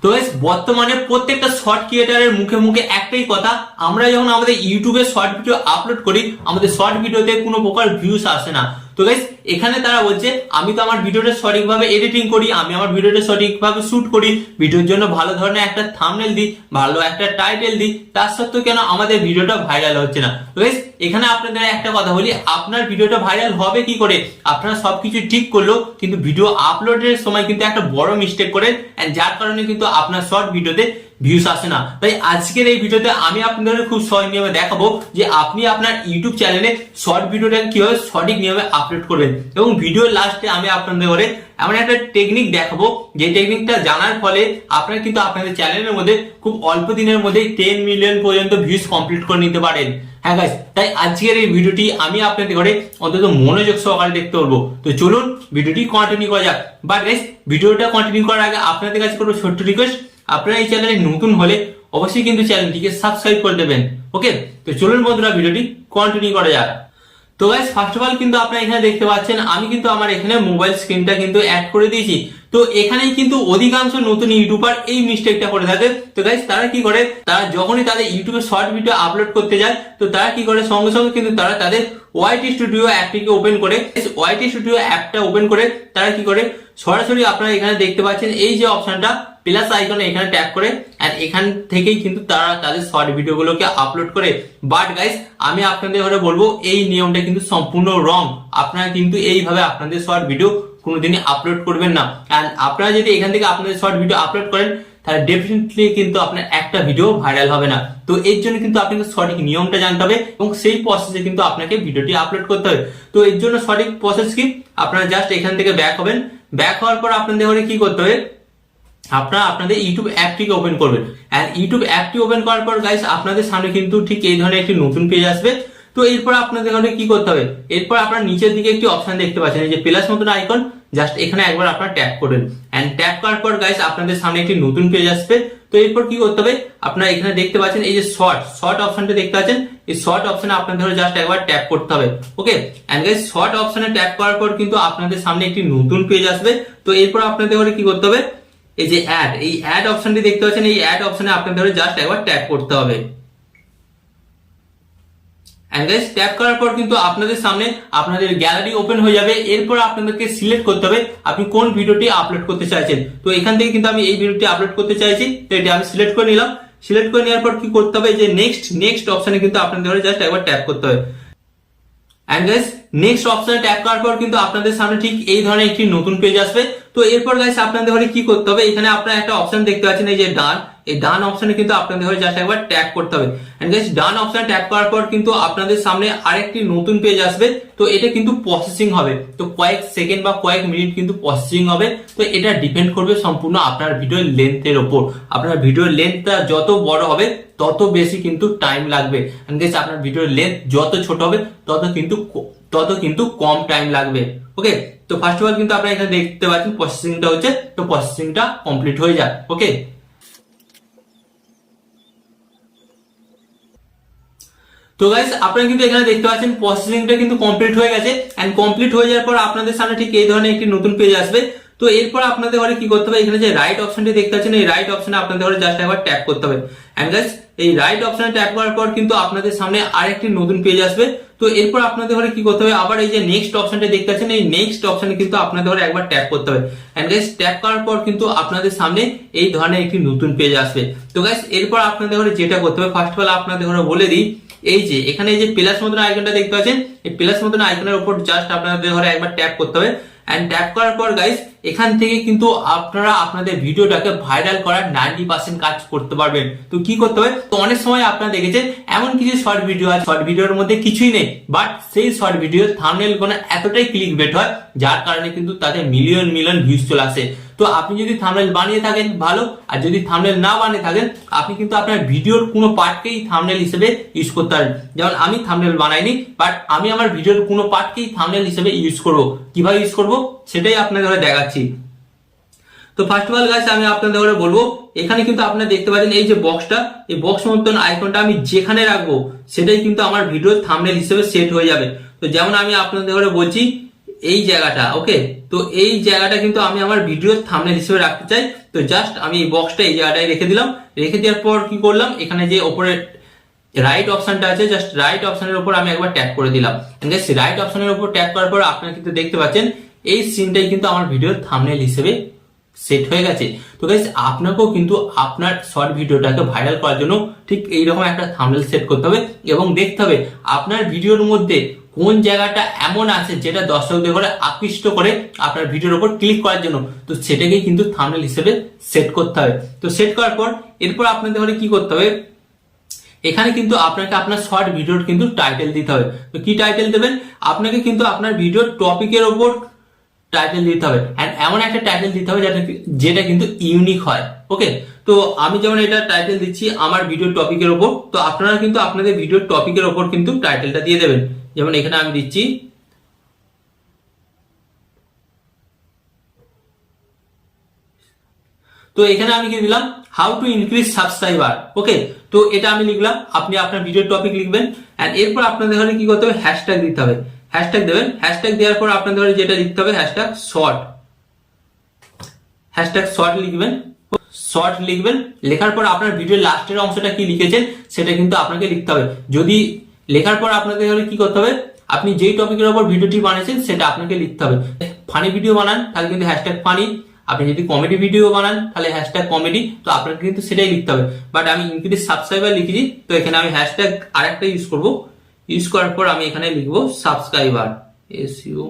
তো গাইস বর্তমানে প্রত্যেকটা শর্ট ক্রিয়েটারের মুখে মুখে একটাই কথা, আমরা যখন আমাদের ইউটিউবে শর্ট ভিডিও আপলোড করি আমাদের শর্ট ভিডিওতে কোনো প্রকার ভিউজ আসে না। তো গাইস এখানে তারা বলছে আমি তো আমার ভিডিওটা সঠিকভাবে এডিটিং করি, আমি আমার ভিডিওটা সঠিকভাবে শুট করি, ভিডিওর জন্য ভালো ধরনের একটা থাম্বনেল দিই, ভালো একটা টাইটেল দিই, তার সত্ত্বেও কেন আমাদের ভিডিওটা ভাইরাল হচ্ছে না? তো গাইস এখানে আপনাদের একটা কথা বলি, আপনার ভিডিওটা ভাইরাল হবে কি করে? আপনারা সবকিছু ঠিক করলেও কিন্তু ভিডিও আপলোডের সময় কিন্তু একটা বড় মিস্টেক করেন, যার কারণে কিন্তু আপনার শর্ট ভিডিওতে ভিউজ আসে না। তাই আজকের এই ভিডিওতে আমি আপনাদের খুব সহজ নিয়মে দেখাবো যে আপনি আপনার ইউটিউব চ্যানেলে শর্ট ভিডিওটা কিভাবে সঠিক নিয়মে আপলোড করবেন, এবং ভিডিওর লাস্টে আমি আপনাদের করে এমন একটা টেকনিক দেখাবো যে টেকনিকটা জানার ফলে আপনারা কিন্তু আপনাদের চ্যানেলের মধ্যে খুব অল্প দিনের মধ্যে 10 মিলিয়ন পর্যন্ত ভিউজ কমপ্লিট করে নিতে পারেন। হ্যাঁ গাইস, তাই আজকের এই ভিডিওটি আমি আপনাদের করে অন্তত মনোযোগ সহকারে দেখতে বলবো। তো চলুন ভিডিওটি কন্টিনিউ করা যাক। বাট গাইস ভিডিওটা কন্টিনিউ করার আগে আপনাদের কাছে করবো ছোট্ট রিকোয়েস্ট, আপনারা এই চ্যানেলে নতুন হলে অবশ্যই কিন্তু চ্যানেলটিকে সাবস্ক্রাইব করে দেবেন। ওকে, তো চলুন বন্ধুরা ভিডিওটি কন্টিনিউ করা যাক। তো গাইস ফার্স্ট অফ অল কিন্তু আপনারা এখানে দেখতে পাচ্ছেন আমি কিন্তু আমার এখানে মোবাইল স্ক্রিনটা কিন্তু অ্যাড করে দিয়েছি। তো এখানেই কিন্তু অধিকাংশ নতুন ইউটিউবার এই মিস্টেকটা করে থাকে। তো গাইস তারা কি করে, তারা যখনই তাদের ইউটিউবে শর্ট ভিডিও আপলোড করতে যায় তো তারা কি করে সঙ্গে সঙ্গে কিন্তু তারা তাদের ওয়াইটি স্টুডিও অ্যাপটিকে ওপেন করে, ওয়াইটি স্টুডিও অ্যাপটা ওপেন করে তারা কি করে সরাসরি আপনারা এখানে দেখতে পাচ্ছেন এই যে অপশনটা প্লাস আইকনে এখানে ট্যাপ করে, আর এখান থেকেই কিন্তু তারা তাদের শর্ট ভিডিওগুলোকে আপলোড করে। বাট গাইস আমি আপনাদের ঘরে বলবো এই নিয়মটা কিন্তু সম্পূর্ণ রং। আপনারা কিন্তু এইভাবে আপনাদের শর্ট ভিডিও কোনোদিনই আপলোড করবেন না। এন্ড আপনারা যদি এখান থেকে আপনাদের শর্ট ভিডিও আপলোড করেন তাহলে ডেফিনেটলি কিন্তু আপনার একটা ভিডিও ভাইরাল হবে না। তো এর জন্য কিন্তু আপনাকে সঠিক নিয়মটা জানতে হবে এবং সেই প্রসেসে কিন্তু আপনাকে ভিডিওটি আপলোড করতে হবে। তো এর জন্য সঠিক প্রসেস কি, আপনারা জাস্ট এখান থেকে ব্যাক হবেন। ব্যাক হওয়ার পর আপনাদের ঘরে কি করতে হবে, আপনারা আপনাদের ইউটিউব অ্যাপটিকে ওপেন করবেন। এন্ড ইউটিউব অ্যাপটি ওপেন করার পর গাইস আপনাদের সামনে কিন্তু ঠিক এই ধরনের একটি নতুন পেজ আসবে। তো এরপর আপনাদের এখানে কি করতে হবে, এরপর আপনারা নিচের দিকে একটি অপশন দেখতে পাচ্ছেন এই যে প্লাস মতন আইকন, জাস্ট এখানে একবার আপনারা ট্যাপ করবেন। এন্ড ট্যাপ করার পর গাইস আপনাদের সামনে একটি নতুন পেজ আসবে। তো এরপর কি করতে হবে, আপনারা এখানে দেখতে পাচ্ছেন এই যে শর্ট অপশনটা দেখতে পাচ্ছেন, এই শর্ট অপশনে আপনাদের জাস্ট একবার ট্যাপ করতে হবে। ওকে, এন্ড গাইস শর্ট অপশনে ট্যাপ করার পর কিন্তু আপনাদের সামনে একটি নতুন পেজ আসবে। তো এরপর আপনাদের কি করতে হবে, এই যে এই অ্যাড অপশনটি দেখতে পাচ্ছেন, এই অ্যাড অপশনে আপনাদের জাস্ট একবার ট্যাপ করতে হবে। এন্ড গাইস ট্যাপ করার পর কিন্তু আপনাদের সামনে আপনাদের গ্যালারি ওপেন হয়ে যাবে। এরপর আপনাদেরকে সিলেক্ট করতে হবে আপনি কোন ভিডিওটি আপলোড করতে চাইছেন। তো এখান থেকে কিন্তু আমি এই ভিডিওটি আপলোড করতে চাইছি, তো এটা আমি সিলেক্ট করে নিলাম। সিলেক্ট করে নেওয়ার পর কি করতে হবে, যে নেক্সট অপশনে কিন্তু আপনাদের জাস্ট একবার ট্যাপ করতে হবে। এন্ড গাইস নেক্সট অপশনে ট্যাপ করার পর কিন্তু আপনাদের সামনে ঠিক এই ধরনের একটি নতুন পেজ আসবে। তো এরপর গাইস আপনাদের ঘরে কি করতে হবে, এখানে আপনারা একটা অপশন দেখতে পাচ্ছেন এই যে ডান, এই ডান অপশনে কিন্তু আপনাদের ঘরে জাস্ট একবার ট্যাপ করতে হবে। এন্ড গাইস ডান অপশনে ট্যাপ করার পর কিন্তু আপনাদের সামনে আরেকটি নতুন পেজ আসবে। তো এটা কিন্তু প্রসেসিং হবে, তো কয়েক সেকেন্ড বা কয়েক মিনিট কিন্তু প্রসেসিং হবে। তো এটা ডিপেন্ড করবে সম্পূর্ণ আপনার ভিডিওর লেন্থের উপর। আপনার ভিডিওর লেন্থটা যত বড় হবে তত বেশি কিন্তু টাইম লাগবে। এন্ড গাইস আপনার ভিডিওর লেন্থ যত ছোট হবে তত কিন্তু কম টাইম লাগবে। ওকে, তো ফার্স্ট অফ অল কিন্তু আপনারা এখানে দেখতে পাচ্ছেন প্রসেসিংটা হচ্ছে, তো প্রসেসিংটা কমপ্লিট হয়ে যায়। ওকে, তো গাইস আপনারা কিন্তু এখানে দেখতে পাচ্ছেন প্রসেসিংটা কিন্তু কমপ্লিট হয়ে গেছে। এন্ড কমপ্লিট হয়ে যাওয়ার পর আপনাদের সামনে ঠিক এই ধরনের একটি নতুন পেজ আসবে। তো এরপর আপনাদের ঘরে কি করতে হবে, এখানে যে রাইট অপশনটি দেখতে পাচ্ছেন এই রাইট অপশনে আপনাদের ঘরে জাস্ট একবার ট্যাপ করতে হবে। এন্ড গাইস এই রাইট অপশনে ট্যাপ করার পর কিন্তু আপনাদের সামনে আরেকটি নতুন পেজ আসবে। তো এরপর আপনাদের ঘরে কি করতে হবে, আবার এই যে নেক্সট অপশনটা দেখতে পাচ্ছেন এই নেক্সট অপশনে কিন্তু আপনাদের ঘরে একবার ট্যাপ করতে হবে। এন্ড গাইস ট্যাপ করার পর কিন্তু আপনাদের সামনে এই ধরনের একটি নতুন পেজ আসবে। তো গাইস এরপর আপনাদের ঘরে যেটা করতে হবে, ফার্স্ট অফ অল আপনাদের ঘরে বলে দিই, এই যে এখানে এই যে প্লাস মতন আইকনটা দেখতে পাচ্ছেন, এই প্লাস মতন আইকনের উপর জাস্ট আপনাদের ঘরে একবার ট্যাপ করতে হবে। এন্ড ট্যাপ করার পর গাইস এখান থেকে কিন্তু আপনারা আপনাদের ভিডিওটাকে ভাইরাল করার 90% কাজ করতে পারবেন। তো কি করতে হবে, তো অনেক সময় আপনারা দেখেছেন এমন কিছু শর্ট ভিডিও আছে, শর্ট ভিডিওর মধ্যে কিছুই নেই, বাট সেই শর্ট ভিডিওর থাম্বনেল গুলো এতটাই ক্লিক বেট হয় যার কারণে কিন্তু তাদের মিলিয়ন ভিউজ চলে আসে। তো আপনি যদি থাম্বনেল বানিয়ে থাকেন ভালো, আর যদি থাম্বনেল না বানিয়ে থাকেন আপনি কিন্তু আপনার ভিডিওর কোনো পার্টকেই থাম্বনেল হিসেবে ইউজ করতে পারেন। যেমন আমি থাম্বনেল বানাইনি, বাট আমি আমার ভিডিওর কোনো পার্টকেই থাম্বনেল হিসেবে ইউজ করব। কিভাবে ইউজ করব সেটাই আপনাদের দেখাচ্ছি। তো ফার্স্ট অফ অল গাইস আমি আপনাদের বলবো, এখানে কিন্তু আপনারা দেখতে পাচ্ছেন এই যে বক্সটা, এই বক্স মতন আইকনটা আমি যেখানে রাখবো সেটাই কিন্তু আমার ভিডিওর থাম্বনেল হিসেবে সেট হয়ে যাবে। তো যেমন আমি আপনাদের বলছি এই জায়গাটা, ওকে, তো এই জায়গাটা কিন্তু আমি আমার ভিডিওর থাম্বনেল হিসেবে রাখতে চাই। তো জাস্ট আমি এই বক্সটা এই জায়গাটায় রেখে দিলাম। রেখে দেওয়ার পর কি করলাম, এখানে যে ওপরে রাইট অপশনটা আছে, জাস্ট রাইট অপশনের উপর আমি একবার ট্যাপ করে দিলাম। রাইট অপশনের উপর ট্যাপ করার পর আপনারা কিন্তু দেখতে পাচ্ছেন এই সিনটাই কিন্তু আমার ভিডিওর থাম্বনেল হিসেবে সেট হয়ে গেছে। তো গাইস আপনাকেও কিন্তু আপনার শর্ট ভিডিওটাকে ভাইরাল করার জন্য ঠিক এইরকম একটা থাম্বনেল সেট করতে হবে এবং দেখতে হবে আপনার ভিডিওর মধ্যে কোন জায়গাটা এমন আছে যেটা দর্শকদের করে আকৃষ্ট করে আপনার ভিডিওর উপর ক্লিক করার জন্য। তো সেটাকেই কিন্তু থাম্বনেল হিসেবে সেট করতে হবে। তো সেট করার পর এরপর আপনাদের করে কি করতে হবে, এখানে কিন্তু আপনাকে আপনার শর্ট ভিডিওর কিন্তু টাইটেল দিতে হবে। তো কি টাইটেল দেবেন, আপনাকে কিন্তু আপনার ভিডিওর টপিকের ওপর টাইটেল দিতে হবে, এন্ড এমন একটা টাইটেল দিতে হবে যেটা কিন্তু ইউনিক হয়। ওকে, তো আমি যেমন এটা টাইটেল দিচ্ছি আমার ভিডিওর টপিকের ওপর, তো আপনারা কিন্তু আপনাদের ভিডিওর টপিকের ওপর কিন্তু টাইটেলটা দিয়ে দেবেন। যেমন এখানে আমি দিচ্ছি তো এখানে আমি কি দিলাম, হাউ টু ইনক্রিজ সাবস্ক্রাইবার। ওকে, তো এটা আমি লিখলাম, আপনি আপনার ভিডিওর টপিক লিখবেন এন্ড এরপর আপনাদের ঘরে কি করতে হবে, হ্যাশট্যাগ দিতে হবে। হ্যাশট্যাগ দেবেন, হ্যাশট্যাগ দেওয়ার পর আপনাদের ঘরে যেটা লিখতে হবে হ্যাশট্যাগ শর্ট। হ্যাশট্যাগ শর্ট লিখবেন, শর্ট লিখবেন। লেখার পর আপনার ভিডিওর লাস্টের অংশটা কি লিখেছেন সেটা কিন্তু আপনাকে লিখতে হবে। যদি লেখার পর আপনাদের ঘরে কি করতে হবে, আপনি যেই টপিকের উপর ভিডিওটি বানিয়েছেন সেটা আপনাকে লিখতে হবে। ফানি ভিডিও বানান তাহলে কিন্তু হ্যাশট্যাগ ফানি, আপনি যদি কমেডি ভিডিও বানান তাহলে হ্যাশট্যাগ কমেডি, তো আপনাকে কিন্তু সেটাই লিখতে হবে। বাট আমি ইনক্রিজ সাবস্ক্রাইবার লিখেছি, তো এখানে আমি হ্যাশট্যাগ আরেকটা ইউজ করব। ইউজ করার পর আমি এখানে লিখবো সাবস্ক্রাইবার, এসইউ।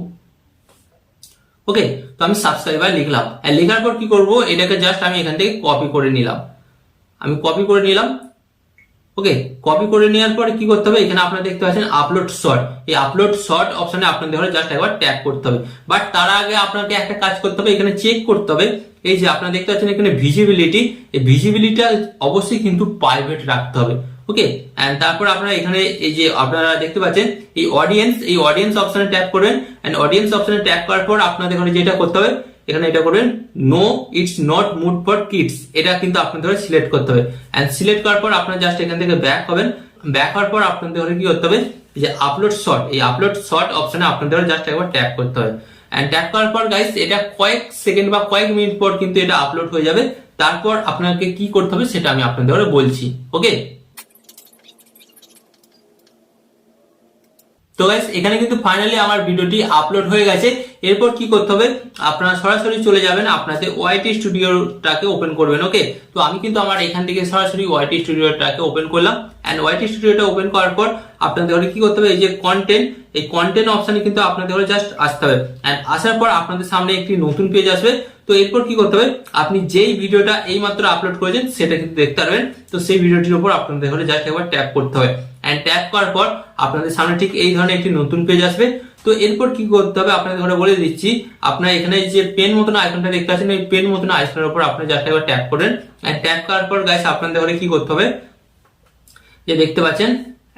ওকে, তো আমি সাবস্ক্রাইবার লিখলাম। আর লেখার পর কি করব, এটাকে জাস্ট আমি এখান থেকে কপি করে নিলাম। আমি কপি করে নিলাম। ওকে, কপি করে নেওয়ার পরে কি করতে হবে, এখানে আপনারা দেখতে পাচ্ছেন আপলোড শর্ট। এই আপলোড শর্ট অপশনে আপনাদের জাস্ট একবার ট্যাপ করতে হবে। বাট তার আগে আপনাকে একটা কাজ করতে হবে, এখানে চেক করতে হবে এই যে আপনারা দেখতে পাচ্ছেন এখানে ভিজিবিলিটি, এই ভিজিবিলিটিটা অবশ্যই কিন্তু প্রাইভেট রাখতে হবে। ওকে, এন্ড তারপর আপনারা এখানে এই যে আপনারা দেখতে পাচ্ছেন এই অডিয়েন্স অপশনে ট্যাপ করবেন। এন্ড অডিয়েন্স অপশনে ট্যাপ করার পর আপনাদের এখানে যেটা করতে হবে, এখানে এটা করবেন no it's not mood for kids, এটা কিন্তু আপনাদের সিলেক্ট করতে হবে। এন্ড সিলেক্ট করার পর আপনারা জাস্ট এখান থেকে ব্যাক হবেন। ব্যাক হওয়ার পর আপনাদের কি করতে হবে, এই যে আপলোড শর্ট, এই আপলোড শর্ট অপশনে আপনাদের জাস্ট একবার ট্যাপ করতে হবে। এন্ড ট্যাপ করার পর গাইস এটা কয়েক সেকেন্ড বা কয়েক মিনিট পর কিন্তু এটা আপলোড হয়ে যাবে। তারপর আপনাকে কি করতে হবে সেটা আমি আপনাদের বলছি। ওকে, তো গাইস এখানে কিন্তু ফাইনালি আমার ভিডিওটি আপলোড হয়ে গেছে। এরপর কি করতে হবে, আপনারা সরাসরি চলে যাবেন আপনাদের ওয়াইটি স্টুডিওটাকে ওপেন করবেন। ওকে, তো আমি কিন্তু আমার এখান থেকে সরাসরি ওয়াইটি স্টুডিওটাকে ওপেন করলাম। এন্ড ওয়াইটি স্টুডিওটা ওপেন করার পর আপনাদের কি করতে হবে, এই যে কন্টেন্ট, এই কন্টেন্ট অপশনে কিন্তু আপনাদের জাস্ট আসতে হবে। এন্ড আসার পর আপনাদের সামনে একটি নতুন পেজ আসবে। তো এরপর কি করতে হবে, আপনি যেই ভিডিওটা এইমাত্র আপলোড করেছেন সেটা কিন্তু দেখতে পারবেন। তো সেই ভিডিওটির উপর আপনাদের জাস্ট একবার ট্যাপ করতে হবে। এন্ড ট্যাপ করার পর আপনাদের সামনে ঠিক এই ধরনের একটি নতুন পেজ আসবে। তো এরপর কি করতে হবে আপনাদের ঘরে বলে দিচ্ছি, আপনার এখানে যে পেন মতন আইকনটা দেখতে পাচ্ছেন, এই পেন মতন আইকনের উপর আপনি জাস্ট একবার ট্যাপ করেন। এন্ড ট্যাপ করার পর গাইস আপনাদের ঘরে কি করতে হবে, যে দেখতে পাচ্ছেন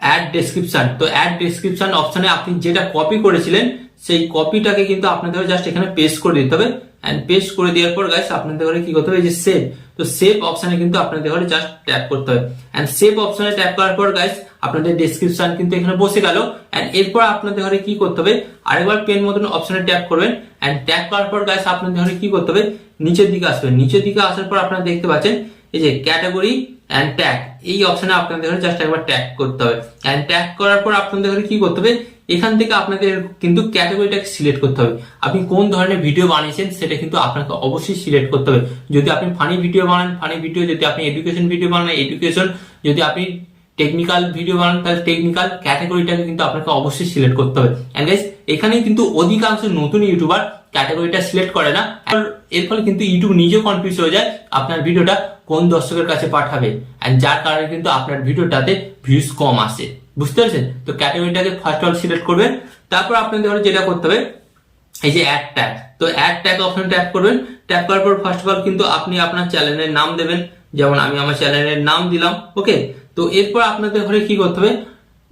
অ্যাড ডেসক্রিপশন। তো অ্যাড ডেসক্রিপশন অপশনে আপনি যেটা কপি করেছিলেন সেই কপিটাকে কিন্তু আপনাদের জাস্ট এখানে পেস্ট করে দিতে হবে। এন্ড পেস্ট করে দেওয়ার পর গাইস আপনাদের ঘরে কি করতে হবে, এই যে সেভ, তো সেভ অপশনে কিন্তু আপনাদের ঘরে জাস্ট ট্যাপ করতে হবে। এন্ড সেভ অপশনে ট্যাপ করার পর গাইস আপনাদের ডেসক্রিপশন কিন্তু এখানে বসে গেল। এন্ড এরপর আপনাদের ঘরে কি করতে হবে, আরেকবার পেন মতন অপশনে ট্যাপ করবেন। এন্ড ট্যাপ করার পর গাইস আপনাদের ঘরে কি করতে হবে, নিচের দিকে আসবেন। নিচের দিকে আসার পর আপনারা দেখতে পাচ্ছেন এই যে ক্যাটাগরি এন্ড ট্যাগ, এই অপশনে আপনাদের জাস্ট একবার ট্যাগ করতে হবে। এন্ড ট্যাগ করার পর আপনাদের কি করতে হবে, এখান থেকে আপনাদের কিন্তু ক্যাটাগরিটাকে সিলেক্ট করতে হবে। আপনি কোন ধরনের ভিডিও বানিয়েছেন সেটা কিন্তু আপনাকে অবশ্যই সিলেক্ট করতে হবে। যদি আপনি ফানি ভিডিও বানান ফানি ভিডিও, যদি আপনি এডুকেশন ভিডিও বানান এডুকেশন, যদি আপনি টেকনিক্যাল ভিডিও বানান তাহলে টেকনিক্যাল, ক্যাটাগরিটাকে কিন্তু আপনাকে অবশ্যই সিলেক্ট করতে হবে। এন্ড গাইস এখানে কিন্তু অধিকাংশ নতুন ইউটিউবার ক্যাটাগরিটা সিলেক্ট করে না, এর ফলে কিন্তু ইউটিউব নিজেও কনফিউজ হয়ে যায় আপনার ভিডিওটা কোন দর্শকের কাছে পাঠাবে। এন্ড যার কারণে কিন্তু আপনার ভিডিওটাতে ভিউজ কম আসে, বুঝতে পারছেন। তো ক্যাটাগরিটাকে ফার্স্ট অল সিলেক্ট করবেন। তারপর আপনাদের যেটা করতে হবে, এই যে অ্যাড ট্যাগ, তো অ্যাড ট্যাগ অপশন ট্যাপ করবেন। ট্যাপ করার পর ফার্স্ট অফ অল কিন্তু আপনি আপনার চ্যানেলের নাম দেবেন, যেমন আমি আমার চ্যানেলের নাম দিলাম। ওকে, তো এরপর আপনাদের ঘরে কি করতে হবে,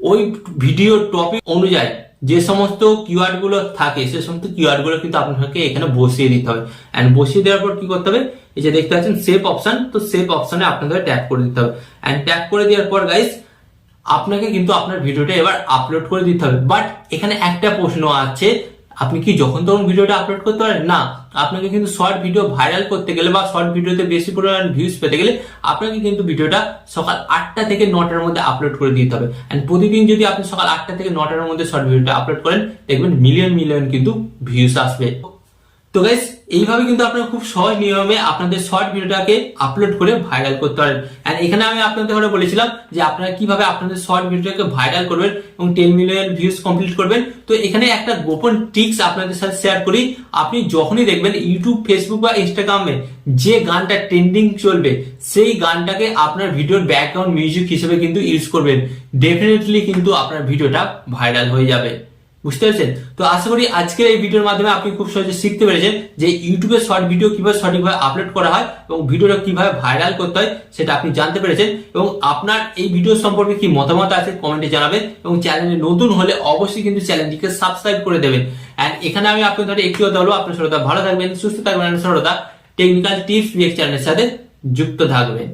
ওই ভিডিও টপিক অনুযায়ী যে সমস্ত কিওয়ার্ড গুলো থাকে সে সমস্ত কিওয়ার্ড গুলো কিন্তু আপনাকে এখানে বসিয়ে দিতে হবে। এন্ড বসিয়ে দেওয়ার পর কি করতে হবে, এই যে দেখতে পাচ্ছেন সেভ অপশন, তো সেভ অপশনে আপনাদের ট্যাপ করে দিতে হবে। এন্ড ট্যাপ করে দেওয়ার পর গাইস আপনাকে কিন্তু আপনার ভিডিওটা এবার আপলোড করে দিতে হবে। বাট এখানে একটা প্রশ্ন আছে, আপনি কি যখন তখন ভিডিওটা আপলোড করতে পারেন না, আপনাকে কিন্তু শর্ট ভিডিও ভাইরাল করতে গেলে বা শর্ট ভিডিওতে বেশি পরিমাণ ভিউজ পেতে গেলে আপনাকে কিন্তু ভিডিওটা সকাল 8টা থেকে 9টার মধ্যে আপলোড করে দিতে হবে। এন্ড প্রতিদিন যদি আপনি সকাল 8টা থেকে 9টার মধ্যে শর্ট ভিডিওটা আপলোড করেন, দেখবেন মিলিয়ন মিলিয়ন কিন্তু ভিউজ আসবে। তো গাইস এইভাবে কিন্তু আপনারা খুব সহজ নিয়মে আপনাদের শর্ট ভিডিওটাকে আপলোড করে ভাইরাল করতে পারেন। এন্ড এখানে আমি আপনাদের ঘরে বলেছিলাম যে আপনারা কিভাবে আপনাদের শর্ট ভিডিওটাকে ভাইরাল করবেন এবং 10 মিলিয়ন ভিউজ কমপ্লিট করবেন। তো এখানে একটা গোপন টিপস আপনাদের সাথে শেয়ার করি। আপনি যখনই দেখবেন ইউটিউব, ফেসবুক বা ইনস্টাগ্রামে যে গানটা ট্রেন্ডিং চলবে, সেই গানটাকে আপনার ভিডিওর ব্যাকগ্রাউন্ড মিউজিক হিসেবে কিন্তু ইউজ করবেন। ডেফিনেটলি কিন্তু আপনার ভিডিওটা ভাইরাল হয়ে যাবে। বুঝতে পেরেছেন? তো আশা করি আজকের এই ভিডিওর মাধ্যমে আপনি খুব সহজে শিখতে পেরেছেন যে ইউটিউবে শর্ট ভিডিও কিভাবে সঠিকভাবে আপলোড করা হয় এবং ভিডিওটা কিভাবে ভাইরাল করতে হয় সেটা আপনি জানতে পেরেছেন। এবং আপনার এই ভিডিও সম্পর্কে কি মতামত আছে কমেন্টে জানাবেন এবং চ্যানেলে নতুন হলে অবশ্যই কিন্তু চ্যানেলটিকে সাবস্ক্রাইব করে দেবেন। এন্ড এখানে আমি আপনাদের একটি কথা বলবো, আপনার সরলতা ভালো থাকবেন, সুস্থ থাকবেন, সরলতা টেকনিক্যাল টিপস চ্যানেলের সাথে যুক্ত থাকবেন।